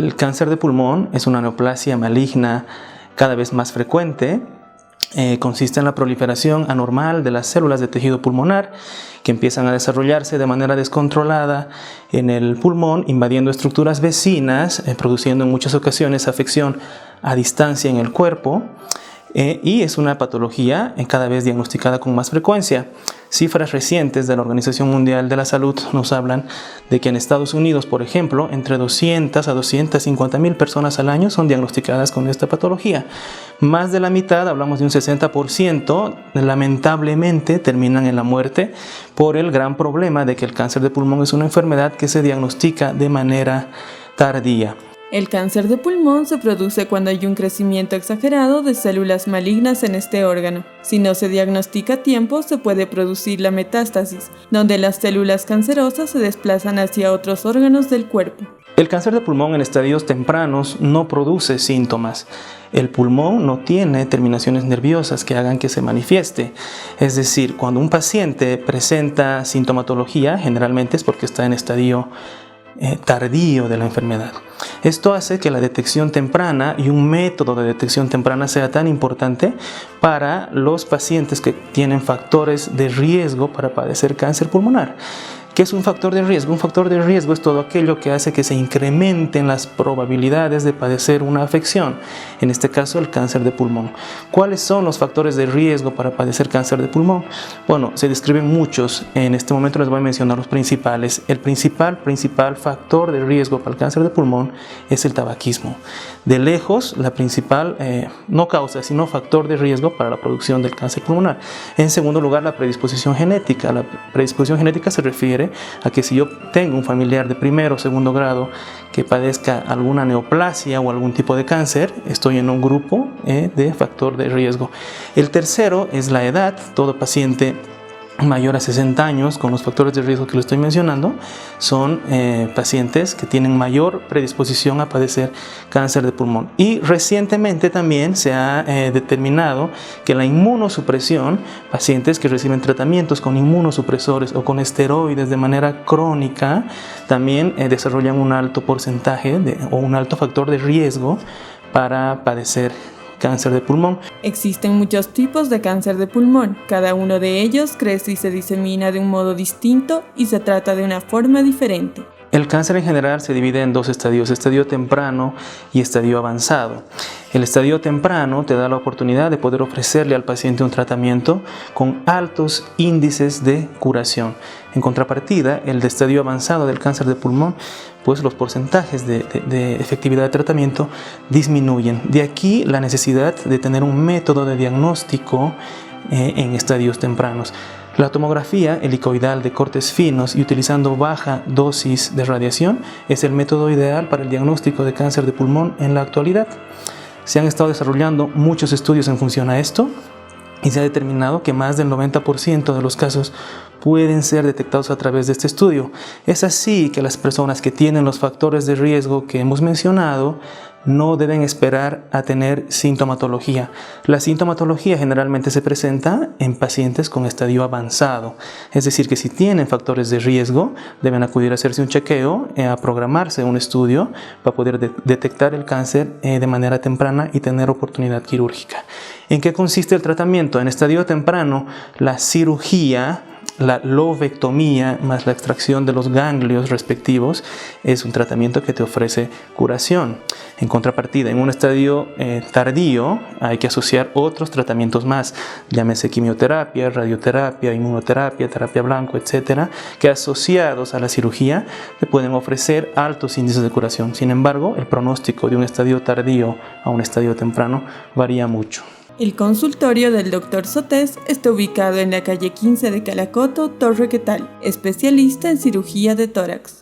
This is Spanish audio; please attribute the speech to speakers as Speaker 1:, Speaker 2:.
Speaker 1: El cáncer de pulmón es una neoplasia maligna cada vez más frecuente. Consiste en la proliferación anormal de las células de tejido pulmonar que empiezan a desarrollarse de manera descontrolada en el pulmón, invadiendo estructuras vecinas, produciendo en muchas ocasiones afección a distancia en el cuerpo. Y es una patología cada vez diagnosticada con más frecuencia. Cifras recientes de la Organización Mundial de la Salud nos hablan de que en Estados Unidos, por ejemplo, entre 200 a 250,000 personas al año son diagnosticadas con esta patología. Más de la mitad, hablamos de un 60%, lamentablemente terminan en la muerte por el gran problema de que el cáncer de pulmón es una enfermedad que se diagnostica de manera tardía.
Speaker 2: El cáncer de pulmón se produce cuando hay un crecimiento exagerado de células malignas en este órgano. Si no se diagnostica a tiempo, se puede producir la metástasis, donde las células cancerosas se desplazan hacia otros órganos del cuerpo.
Speaker 1: El cáncer de pulmón en estadios tempranos no produce síntomas. El pulmón no tiene terminaciones nerviosas que hagan que se manifieste. Es decir, cuando un paciente presenta sintomatología, generalmente es porque está en estadio tardío de la enfermedad. Esto hace que la detección temprana y un método de detección temprana sea tan importante para los pacientes que tienen factores de riesgo para padecer cáncer pulmonar. ¿Qué es un factor de riesgo? Un factor de riesgo es todo aquello que hace que se incrementen las probabilidades de padecer una afección, en este caso el cáncer de pulmón. ¿Cuáles son los factores de riesgo para padecer cáncer de pulmón? Bueno, se describen muchos. En este momento les voy a mencionar los principales. El principal factor de riesgo para el cáncer de pulmón es el tabaquismo. De lejos, la principal, no causa, sino factor de riesgo para la producción del cáncer pulmonar. En segundo lugar, la predisposición genética. La predisposición genética se refiere a que si yo tengo un familiar de primero o segundo grado que padezca alguna neoplasia o algún tipo de cáncer, estoy en un grupo de factor de riesgo. El tercero es la edad. Todo paciente mayor a 60 años con los factores de riesgo que le estoy mencionando son pacientes que tienen mayor predisposición a padecer cáncer de pulmón. Y recientemente también se ha determinado que la inmunosupresión, pacientes que reciben tratamientos con inmunosupresores o con esteroides de manera crónica, también desarrollan un alto porcentaje o un alto factor de riesgo para padecer cáncer de pulmón.
Speaker 2: Existen muchos tipos de cáncer de pulmón. Cada uno de ellos crece y se disemina de un modo distinto y se trata de una forma diferente.
Speaker 1: El cáncer en general se divide en dos estadios, estadio temprano y estadio avanzado. El estadio temprano te da la oportunidad de poder ofrecerle al paciente un tratamiento con altos índices de curación. En contrapartida, el de estadio avanzado del cáncer de pulmón, pues los porcentajes de efectividad de tratamiento disminuyen. De aquí la necesidad de tener un método de diagnóstico en estadios tempranos. La tomografía helicoidal de cortes finos y utilizando baja dosis de radiación es el método ideal para el diagnóstico de cáncer de pulmón en la actualidad. Se han estado desarrollando muchos estudios en función a esto y se ha determinado que más del 90% de los casos pueden ser detectados a través de este estudio. Es así que las personas que tienen los factores de riesgo que hemos mencionado no deben esperar a tener sintomatología. La sintomatología generalmente se presenta en pacientes con estadio avanzado, es decir, que si tienen factores de riesgo deben acudir a hacerse un chequeo, a programarse un estudio para poder detectar el cáncer de manera temprana y tener oportunidad quirúrgica. ¿En qué consiste el tratamiento? En estadio temprano, la cirugía, la lobectomía más la extracción de los ganglios respectivos es un tratamiento que te ofrece curación. En contrapartida, en un estadio tardío hay que asociar otros tratamientos más, llámese quimioterapia, radioterapia, inmunoterapia, terapia blanco, etcétera, que asociados a la cirugía te pueden ofrecer altos índices de curación. Sin embargo, el pronóstico de un estadio tardío a un estadio temprano varía mucho.
Speaker 2: El consultorio del Dr. Sotés está ubicado en la calle 15 de Calacoto, Torre Quetal, especialista en cirugía de tórax.